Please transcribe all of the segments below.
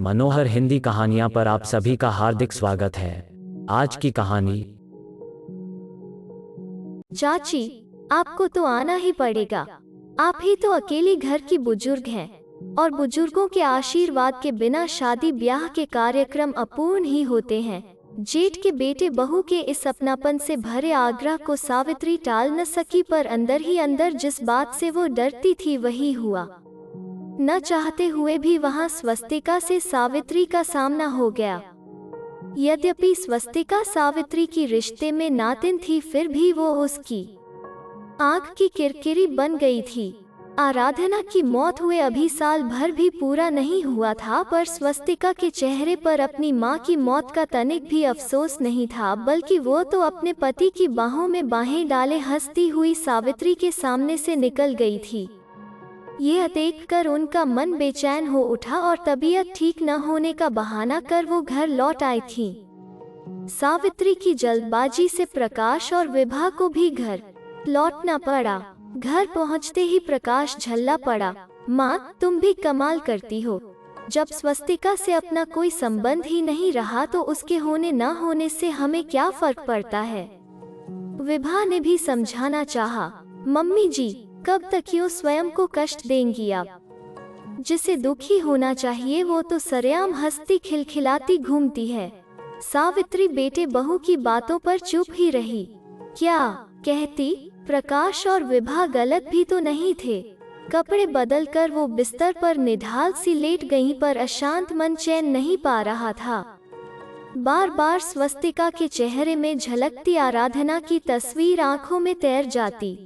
मनोहर हिंदी कहानियां पर आप सभी का हार्दिक स्वागत है। आज की कहानी। चाची, आपको तो आना ही पड़ेगा। आप ही तो अकेली घर की बुजुर्ग हैं और बुजुर्गों के आशीर्वाद के बिना शादी ब्याह के कार्यक्रम अपूर्ण ही होते हैं। जेठ के बेटे बहू के इस अपनापन से भरे आग्रह को सावित्री टाल न सकी, पर अंदर ही अंदर जिस बात से वो डरती थी वही हुआ। न चाहते हुए भी वहां स्वस्तिका से सावित्री का सामना हो गया। यद्यपि स्वस्तिका सावित्री की रिश्ते में नातिन थी, फिर भी वो उसकी आंख की किरकिरी बन गई थी। आराधना की मौत हुए अभी साल भर भी पूरा नहीं हुआ था, पर स्वस्तिका के चेहरे पर अपनी मां की मौत का तनिक भी अफसोस नहीं था, बल्कि वो तो अपने पति की बाहों में बाहें डाले हंसती हुई सावित्री के सामने से निकल गई थी। यह देखकर उनका मन बेचैन हो उठा और तबीयत ठीक न होने का बहाना कर वो घर लौट आई थी। सावित्री की जल्दबाजी से प्रकाश और विभा को भी घर लौटना पड़ा। घर पहुंचते ही प्रकाश झल्ला पड़ा। माँ, तुम भी कमाल करती हो। जब स्वस्तिका से अपना कोई संबंध ही नहीं रहा तो उसके होने न होने से हमें क्या फर्क पड़ता है। विभा ने भी समझाना चाहा। मम्मी जी, कब तक यूं स्वयं को कष्ट देंगी आप? जिसे दुखी होना चाहिए वो तो सरेआम हंसती खिलखिलाती घूमती है। सावित्री बेटे बहू की बातों पर चुप ही रही। क्या कहती? प्रकाश और विभा गलत भी तो नहीं थे। कपड़े बदलकर वो बिस्तर पर निढाल सी लेट गईं, पर अशांत मन चैन नहीं पा रहा था। बार बार स्वस्तिका के चेहरे में झलकती आराधना की तस्वीर आंखों में तैर जाती।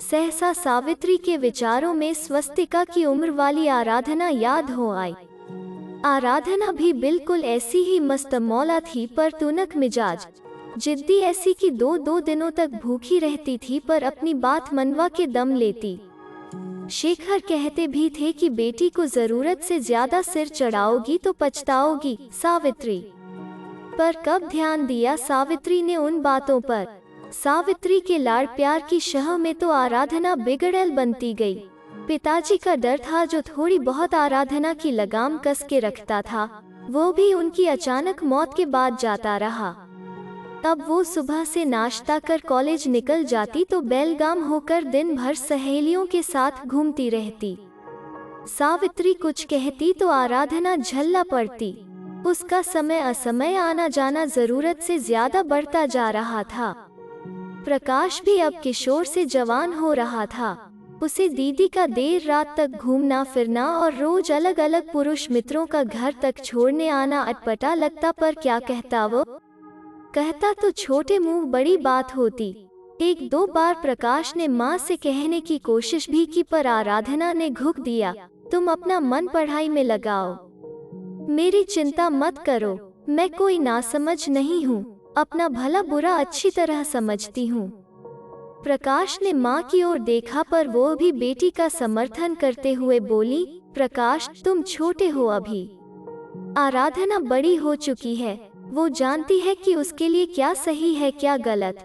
सहसा सावित्री के विचारों में स्वस्तिका की उम्र वाली आराधना याद हो आई। आराधना भी बिल्कुल ऐसी ही मस्तमौला थी, पर तुनक मिजाज, जिद्दी ऐसी कि दो दिनों तक भूखी रहती थी, पर अपनी बात मनवा के दम लेती। शेखर कहते भी थे कि बेटी को जरूरत से ज्यादा सिर चढ़ाओगी तो पछताओगी सावित्री। पर कब ध्यान दिया सावित्री ने उन बातों पर। सावित्री के लाड़ प्यार की शह में तो आराधना बिगड़ैल बनती गई। पिताजी का डर था जो थोड़ी बहुत आराधना की लगाम कस के रखता था, वो भी उनकी अचानक मौत के बाद जाता रहा। अब वो सुबह से नाश्ता कर कॉलेज निकल जाती तो बेलगाम होकर दिन भर सहेलियों के साथ घूमती रहती। सावित्री कुछ कहती तो आराधना झल्ला पड़ती। उसका समय असमय आना जाना जरूरत से ज्यादा बढ़ता जा रहा था। प्रकाश भी अब किशोर से जवान हो रहा था। उसे दीदी का देर रात तक घूमना फिरना और रोज अलग अलग पुरुष मित्रों का घर तक छोड़ने आना अटपटा लगता, पर क्या कहता वो। कहता तो छोटे मुंह बड़ी बात होती। एक दो बार प्रकाश ने माँ से कहने की कोशिश भी की, पर आराधना ने घुक दिया। तुम अपना मन पढ़ाई में लगाओ, मेरी चिंता मत करो। मैं कोई नासमझ नहीं हूँ, अपना भला बुरा अच्छी तरह समझती हूँ। प्रकाश ने माँ की ओर देखा, पर वो भी बेटी का समर्थन करते हुए बोली, प्रकाश तुम छोटे हो अभी। आराधना बड़ी हो चुकी है, वो जानती है कि उसके लिए क्या सही है क्या गलत।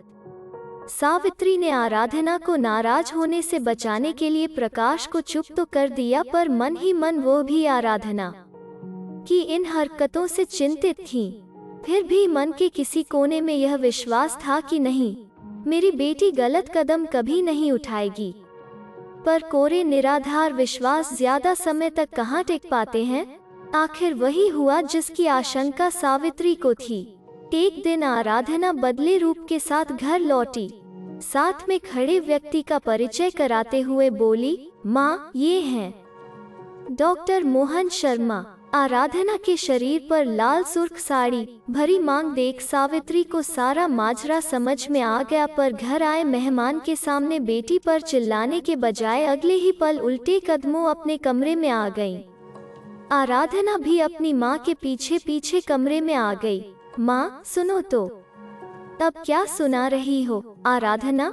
सावित्री ने आराधना को नाराज होने से बचाने के लिए प्रकाश को चुप तो कर दिया, पर मन ही मन वो भी आराधना की इन हरकतों से चिंतित थी। फिर भी मन के किसी कोने में यह विश्वास था कि नहीं, मेरी बेटी गलत कदम कभी नहीं उठाएगी। पर कोरे निराधार विश्वास ज्यादा समय तक कहाँ टिक पाते हैं। आखिर वही हुआ जिसकी आशंका सावित्री को थी। एक दिन आराधना बदले रूप के साथ घर लौटी। साथ में खड़े व्यक्ति का परिचय कराते हुए बोली, माँ, ये हैं डॉक्टर मोहन शर्मा। आराधना के शरीर पर लाल सुर्ख साड़ी, भरी मांग देख सावित्री को सारा माजरा समझ में आ गया, पर घर आए मेहमान के सामने बेटी पर चिल्लाने के बजाय अगले ही पल उल्टे कदमों अपने कमरे में आ गई। आराधना भी अपनी माँ के पीछे पीछे कमरे में आ गई। माँ, सुनो तो। तब क्या सुना रही हो आराधना?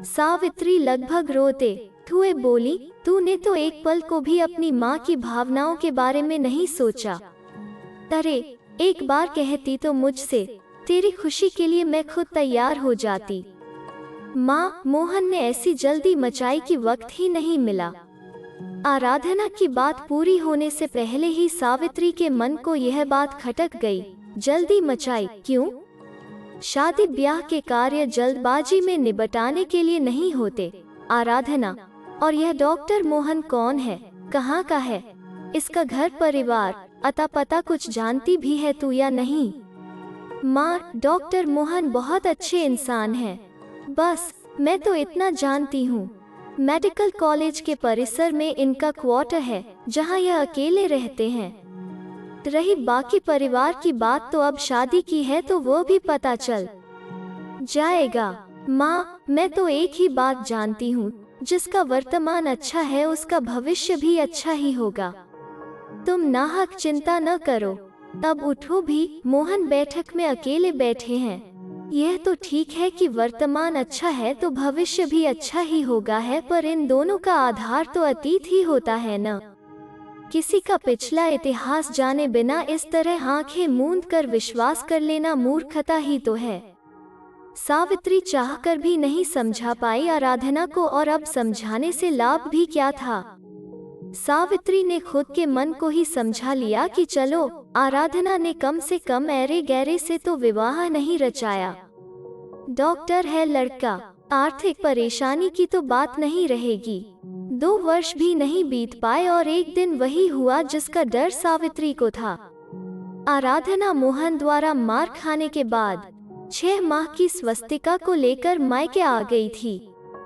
सावित्री लगभग रोते हुए बोली, तूने तो एक पल को भी अपनी माँ की भावनाओं के बारे में नहीं सोचा। अरे, एक बार कहती तो मुझसे, तेरी खुशी के लिए मैं खुद तैयार हो जाती। 'माँ, मोहन ने ऐसी जल्दी मचाई कि वक्त ही नहीं मिला। आराधना की बात पूरी होने से पहले ही सावित्री के मन को यह बात खटक गई। जल्दी मचाई क्यों? शादी ब्याह के कार्य जल्दबाजी में निपटाने के लिए नहीं होते। आराधना, और यह डॉक्टर मोहन कौन है, कहाँ का है, इसका घर परिवार अता पता कुछ जानती भी है तू या नहीं? माँ, डॉक्टर मोहन बहुत अच्छे इंसान हैं। बस मैं तो इतना जानती हूँ। मेडिकल कॉलेज के परिसर में इनका क्वार्टर है जहाँ यह अकेले रहते हैं। रही बाकी परिवार की बात तो अब शादी की है तो वो भी पता चल जाएगा। माँ, मैं तो एक ही बात जानती हूँ, जिसका वर्तमान अच्छा है उसका भविष्य भी अच्छा ही होगा। तुम नाहक चिंता न करो। अब उठो भी। मोहन बैठक में अकेले बैठे हैं। यह तो ठीक है कि वर्तमान अच्छा है तो भविष्य भी अच्छा ही होगा है, पर इन दोनों का आधार तो अतीत ही होता है न। किसी का पिछला इतिहास जाने बिना इस तरह आंखें मूंद कर विश्वास कर लेना मूर्खता ही तो है। सावित्री चाहकर भी नहीं समझा पाई आराधना को, और अब समझाने से लाभ भी क्या था। सावित्री ने खुद के मन को ही समझा लिया कि चलो, आराधना ने कम से कम ऐरे गैरे से तो विवाह नहीं रचाया। डॉक्टर है लड़का, आर्थिक परेशानी की तो बात नहीं रहेगी। 2 वर्ष भी नहीं बीत पाए और एक दिन वही हुआ जिसका डर सावित्री को था। आराधना मोहन द्वारा मार खाने के बाद 6 माह की स्वस्तिका को लेकर मायके आ गई थी।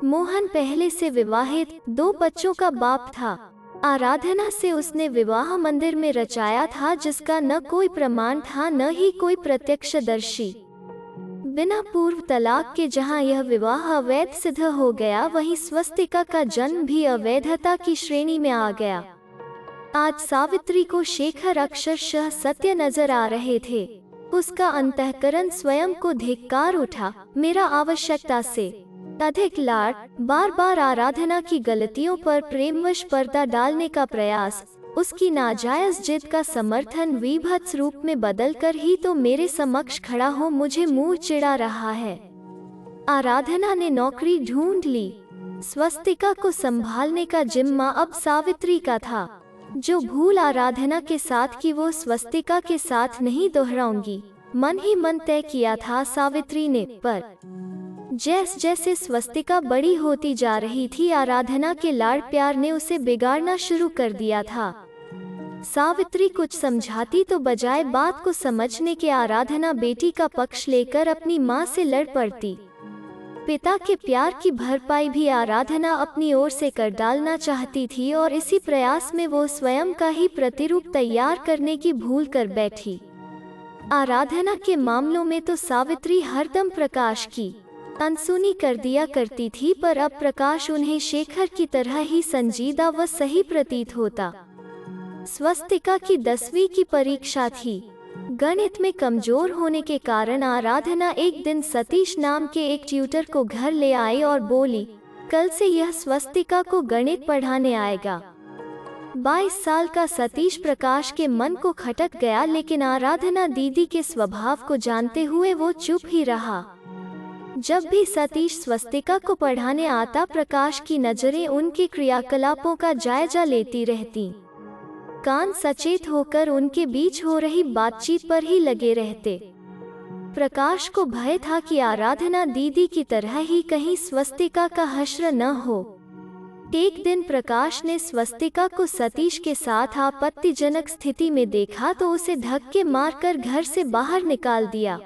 मोहन पहले से विवाहित 2 बच्चों का बाप था। आराधना से उसने विवाह मंदिर में रचाया था, जिसका न कोई प्रमाण था न ही कोई प्रत्यक्षदर्शी। बिना पूर्व तलाक के जहां यह विवाह अवैध सिद्ध हो गया, वहीं स्वस्तिका का जन्म भी अवैधता की श्रेणी में आ गया। आज सावित्री को शेखर अक्षरशः सत्य नजर आ रहे थे। उसका अंतःकरण स्वयं को धिक्कार उठा। मेरा आवश्यकता से अधिक लाड, बार बार आराधना की गलतियों पर प्रेमवश पर्दा डालने का प्रयास, उसकी नाजायज जिद का समर्थन विभत्स रूप में बदलकर ही तो मेरे समक्ष खड़ा हो मुझे मुंह चिढ़ा रहा है। आराधना ने नौकरी ढूंढ ली। स्वस्तिका को संभालने का जिम्मा अब सावित्री का था। जो भूल आराधना के साथ की वो स्वस्तिका के साथ नहीं दोहराऊंगी, मन ही मन तय किया था सावित्री ने। पर जैसे जैसे स्वस्तिका बड़ी होती जा रही थी, आराधना के लाड़ प्यार ने उसे बिगाड़ना शुरू कर दिया था। सावित्री कुछ समझाती तो बजाय बात को समझने के आराधना बेटी का पक्ष लेकर अपनी माँ से लड़ पड़ती। पिता के प्यार की भरपाई भी आराधना अपनी ओर से कर डालना चाहती थी, और इसी प्रयास में वो स्वयं का ही प्रतिरूप तैयार करने की भूल कर बैठी। आराधना के मामलों में तो सावित्री हरदम प्रकाश की अनसुनी कर दिया करती थी, पर अब प्रकाश उन्हें शेखर की तरह ही संजीदा व सही प्रतीत होता। स्वस्तिका की 10वीं की परीक्षा थी। गणित में कमजोर होने के कारण आराधना एक दिन सतीश नाम के एक ट्यूटर को घर ले आई और बोली, कल से यह स्वस्तिका को गणित पढ़ाने आएगा। 22 साल का सतीश प्रकाश के मन को खटक गया, लेकिन आराधना दीदी के स्वभाव को जानते हुए वो चुप ही रहा। जब भी सतीश स्वस्तिका को पढ़ाने आता, प्रकाश की नजरें उनके क्रियाकलापों का जायजा लेती रहती। कान सचेत होकर उनके बीच हो रही बातचीत पर ही लगे रहते। प्रकाश को भय था कि आराधना दीदी की तरह ही कहीं स्वस्तिका का हश्र न हो। एक दिन प्रकाश ने स्वस्तिका को सतीश के साथ आपत्तिजनक स्थिति में देखा तो उसे धक्के मारकर घर से बाहर निकाल दिया।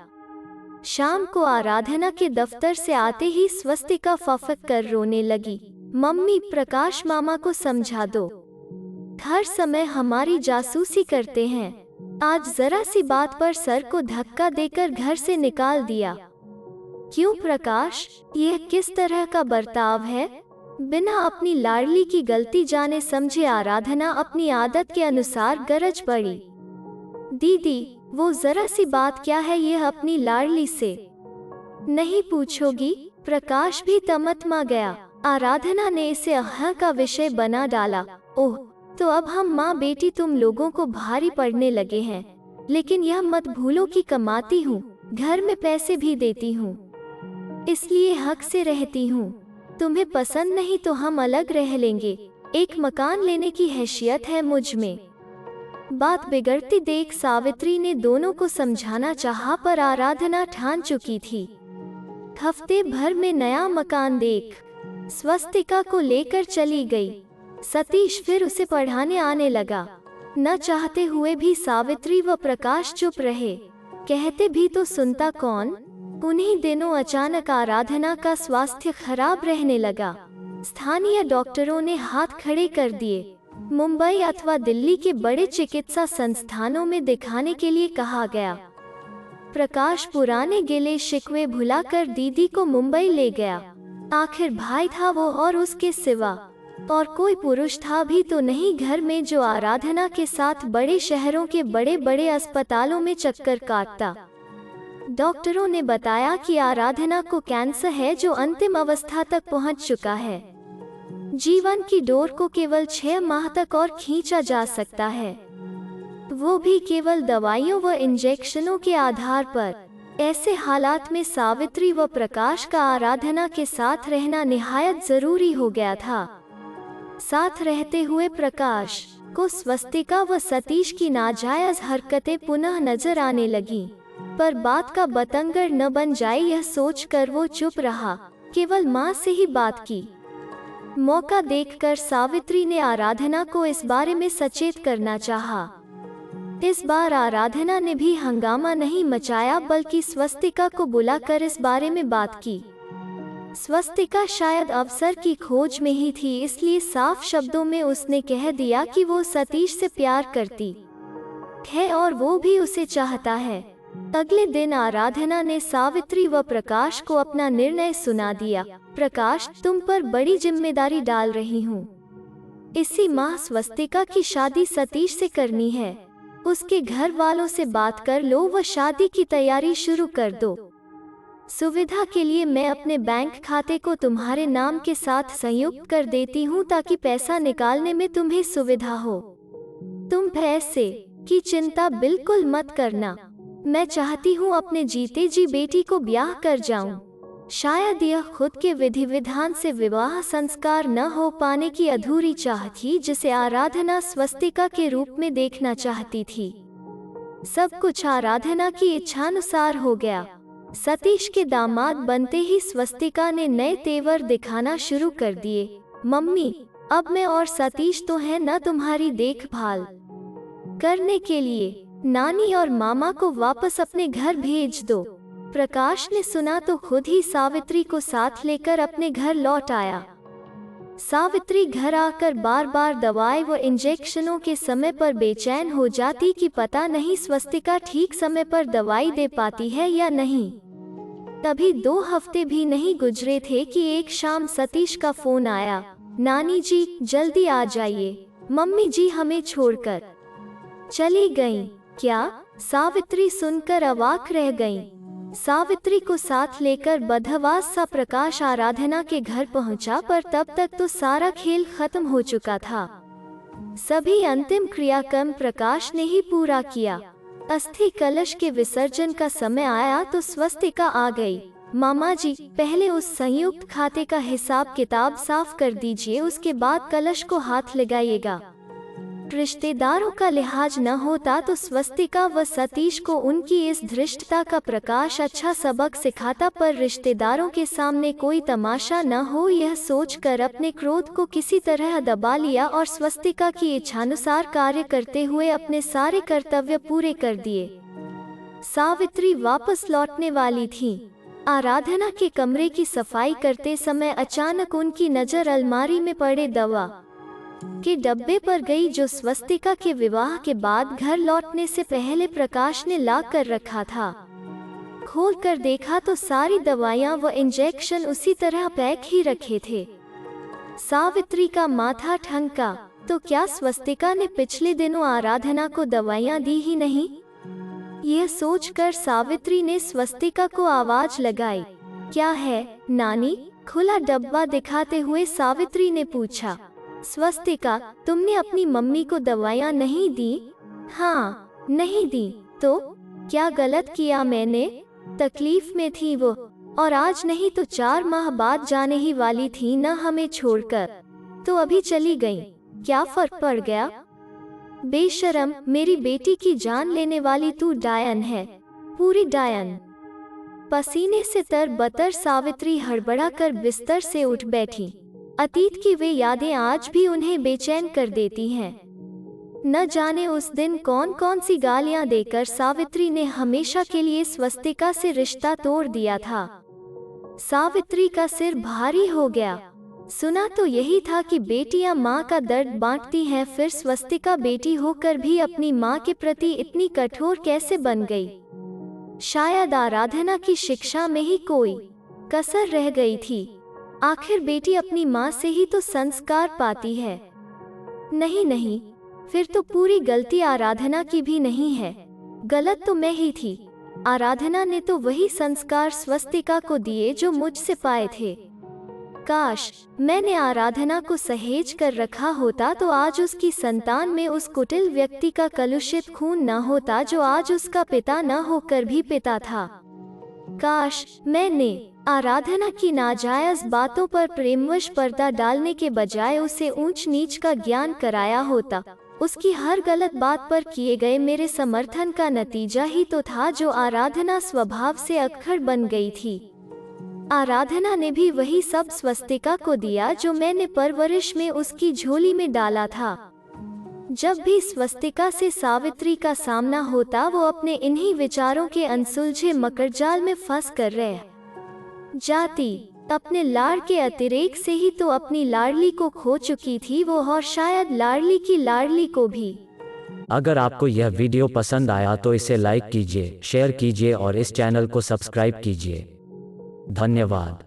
शाम को आराधना के दफ्तर से आते ही स्वस्तिका फफक कर रोने लगी। मम्मी, प्रकाश मामा को समझा दो, हर समय हमारी जासूसी करते हैं। आज जरा सी बात पर सर को धक्का देकर घर से निकाल दिया। क्यों प्रकाश, यह किस तरह का बर्ताव है? बिना अपनी लाडली की गलती जाने समझे आराधना अपनी आदत के अनुसार गरज पड़ी। दीदी, वो जरा सी बात क्या है यह अपनी लाडली से नहीं पूछोगी? प्रकाश भी तमतमा गया। आराधना ने इसे अहा का विषय बना डाला। ओह, तो अब हम माँ बेटी तुम लोगों को भारी पड़ने लगे हैं, लेकिन यह मत भूलो कि कमाती हूँ, घर में पैसे भी देती हूँ, इसलिए हक से रहती हूँ। तुम्हें पसंद नहीं तो हम अलग रह लेंगे। एक मकान लेने की हैसियत है मुझ में। बात बिगड़ती देख सावित्री ने दोनों को समझाना चाहा, पर आराधना ठान चुकी थी। हफ्ते भर में नया मकान देख स्वस्तिका को लेकर चली गई। सतीश फिर उसे पढ़ाने आने लगा। न चाहते हुए भी सावित्री व प्रकाश चुप रहे। कहते भी तो सुनता कौन। उन्हीं दिनों अचानक आराधना का स्वास्थ्य खराब रहने लगा। स्थानीय डॉक्टरों ने हाथ खड़े कर दिए। मुंबई अथवा दिल्ली के बड़े चिकित्सा संस्थानों में दिखाने के लिए कहा गया। प्रकाश पुराने गिले शिकवे भुलाकर दीदी को मुंबई ले गया। आखिर भाई था वो, और उसके सिवा और कोई पुरुष था भी तो नहीं घर में जो आराधना के साथ बड़े शहरों के बड़े बड़े अस्पतालों में चक्कर काटता। डॉक्टरों ने बताया कि आराधना को कैंसर है जो अंतिम अवस्था तक पहुंच चुका है। जीवन की डोर को केवल 6 माह तक और खींचा जा सकता है, वो भी केवल दवाइयों व इंजेक्शनों के आधार पर। ऐसे हालात में सावित्री व प्रकाश का आराधना के साथ रहना निहायत जरूरी हो गया था। साथ रहते हुए प्रकाश को स्वस्तिका व सतीश की नाजायज हरकतें पुनः नजर आने लगीं, पर बात का बतंगड़ न बन जाए यह सोचकर वो चुप रहा। केवल माँ से ही बात की। मौका देखकर सावित्री ने आराधना को इस बारे में सचेत करना चाहा। इस बार आराधना ने भी हंगामा नहीं मचाया, बल्कि स्वस्तिका को बुलाकर इस बारे में बात की। स्वस्तिका शायद अवसर की खोज में ही थी, इसलिए साफ शब्दों में उसने कह दिया कि वो सतीश से प्यार करती है और वो भी उसे चाहता है। अगले दिन आराधना ने सावित्री व प्रकाश को अपना निर्णय सुना दिया। प्रकाश, तुम पर बड़ी जिम्मेदारी डाल रही हूँ। इसी माह स्वस्तिका की शादी सतीश से करनी है। उसके घर वालों से बात कर लो व शादी की तैयारी शुरू कर दो। सुविधा के लिए मैं अपने बैंक खाते को तुम्हारे नाम के साथ संयुक्त कर देती हूँ, ताकि पैसा निकालने में तुम्हें सुविधा हो। तुम पैसे की चिंता बिल्कुल मत करना। मैं चाहती हूँ अपने जीते जी बेटी को ब्याह कर जाऊं। शायद यह खुद के विधि विधान से विवाह संस्कार न हो पाने की अधूरी चाह थी, जिसे आराधना स्वस्तिका के रूप में देखना चाहती थी। सब कुछ आराधना की इच्छानुसार हो गया। सतीश के दामाद बनते ही स्वस्तिका ने नए तेवर दिखाना शुरू कर दिए। मम्मी, अब मैं और सतीश तो है न तुम्हारी देखभाल करने के लिए। नानी और मामा को वापस अपने घर भेज दो। प्रकाश ने सुना तो खुद ही सावित्री को साथ लेकर अपने घर लौट आया। सावित्री घर आकर बार बार दवाई व इंजेक्शनों के समय पर बेचैन हो जाती कि पता नहीं स्वस्तिका ठीक समय पर दवाई दे पाती है या नहीं। तभी 2 हफ्ते भी नहीं गुजरे थे कि एक शाम सतीश का फोन आया। नानी जी, जल्दी आ जाइए। मम्मी जी हमें छोड़कर चली गईं। क्या? सावित्री सुनकर अवाक रह गईं। सावित्री को साथ लेकर बदहवास सा प्रकाश आराधना के घर पहुंचा, पर तब तक तो सारा खेल खत्म हो चुका था। सभी अंतिम क्रियाक्रम प्रकाश ने ही पूरा किया। अस्थि कलश के विसर्जन का समय आया तो स्वस्तिका आ गई। मामा जी, पहले उस संयुक्त खाते का हिसाब किताब साफ कर दीजिए, उसके बाद कलश को हाथ लगाइएगा। रिश्तेदारों का लिहाज न होता तो स्वस्तिका व सतीश को उनकी इस धृष्टता का प्रकाश अच्छा सबक सिखाता, पर रिश्तेदारों के सामने कोई तमाशा न हो, यह सोचकर अपने क्रोध को किसी तरह दबा लिया और स्वस्तिका की इच्छानुसार कार्य करते हुए अपने सारे कर्तव्य पूरे कर दिए। सावित्री वापस लौटने वाली थी। आराधना के कमरे की सफाई करते समय अचानक उनकी नजर अलमारी में पड़े दवा के डब्बे पर गई, जो स्वस्तिका के विवाह के बाद घर लौटने से पहले प्रकाश ने ला कर रखा था। खोल कर देखा तो सारी दवाइयां व इंजेक्शन उसी तरह पैक ही रखे थे। सावित्री का माथा ठनका। तो क्या स्वस्तिका ने पिछले दिनों आराधना को दवाइयां दी ही नहीं? यह सोचकर सावित्री ने स्वस्तिका को आवाज लगाई। क्या है नानी? खुला डब्बा दिखाते हुए सावित्री ने पूछा। स्वस्तिका, तुमने अपनी मम्मी को दवाइयाँ नहीं दी? हाँ, नहीं दी। तो क्या गलत किया मैंने? तकलीफ में थी वो, और आज नहीं तो 4 माह बाद जाने ही वाली थी न हमें छोड़कर। तो अभी चली गई, क्या फर्क पड़ गया? बेशरम, मेरी बेटी की जान लेने वाली तू डायन है, पूरी डायन। पसीने से तरबतर सावित्री हड़बड़ा कर बिस्तर से उठ बैठी। अतीत की वे यादें आज भी उन्हें बेचैन कर देती हैं। न जाने उस दिन कौन कौन सी गालियां देकर सावित्री ने हमेशा के लिए स्वस्तिका से रिश्ता तोड़ दिया था। सावित्री का सिर भारी हो गया। सुना तो यही था कि बेटियां माँ का दर्द बांटती हैं, फिर स्वस्तिका बेटी होकर भी अपनी माँ के प्रति इतनी कठोर कैसे बन गई? शायद आराधना की शिक्षा में ही कोई कसर रह गई थी। आखिर बेटी अपनी माँ से ही तो संस्कार पाती है। नहीं नहीं, फिर तो पूरी गलती आराधना की भी नहीं है, गलत तो मैं ही थी। आराधना ने तो वही संस्कार स्वस्तिका को दिए जो मुझसे पाए थे। काश मैंने आराधना को सहेज कर रखा होता तो आज उसकी संतान में उस कुटिल व्यक्ति का कलुषित खून न होता जो आज उसका पिता न होकर भी पिता था। काश मैंने आराधना की नाजायज बातों पर प्रेमवश पर्दा डालने के बजाय उसे ऊंच नीच का ज्ञान कराया होता। उसकी हर गलत बात पर किए गए मेरे समर्थन का नतीजा ही तो था जो आराधना स्वभाव से अक्खड़ बन गई थी। आराधना ने भी वही सब स्वस्तिका को दिया जो मैंने परवरिश में उसकी झोली में डाला था। जब भी स्वस्तिका से सावित्री का सामना होता वो अपने इन्हीं विचारों के अनसुलझे मकड़जाल में फंस कर रह जाती। अपने लाड़ के अतिरेक से ही तो अपनी लाडली को खो चुकी थी वो, और शायद लाडली की लाडली को भी। अगर आपको यह वीडियो पसंद आया तो इसे लाइक कीजिए, शेयर कीजिए और इस चैनल को सब्सक्राइब कीजिए। धन्यवाद।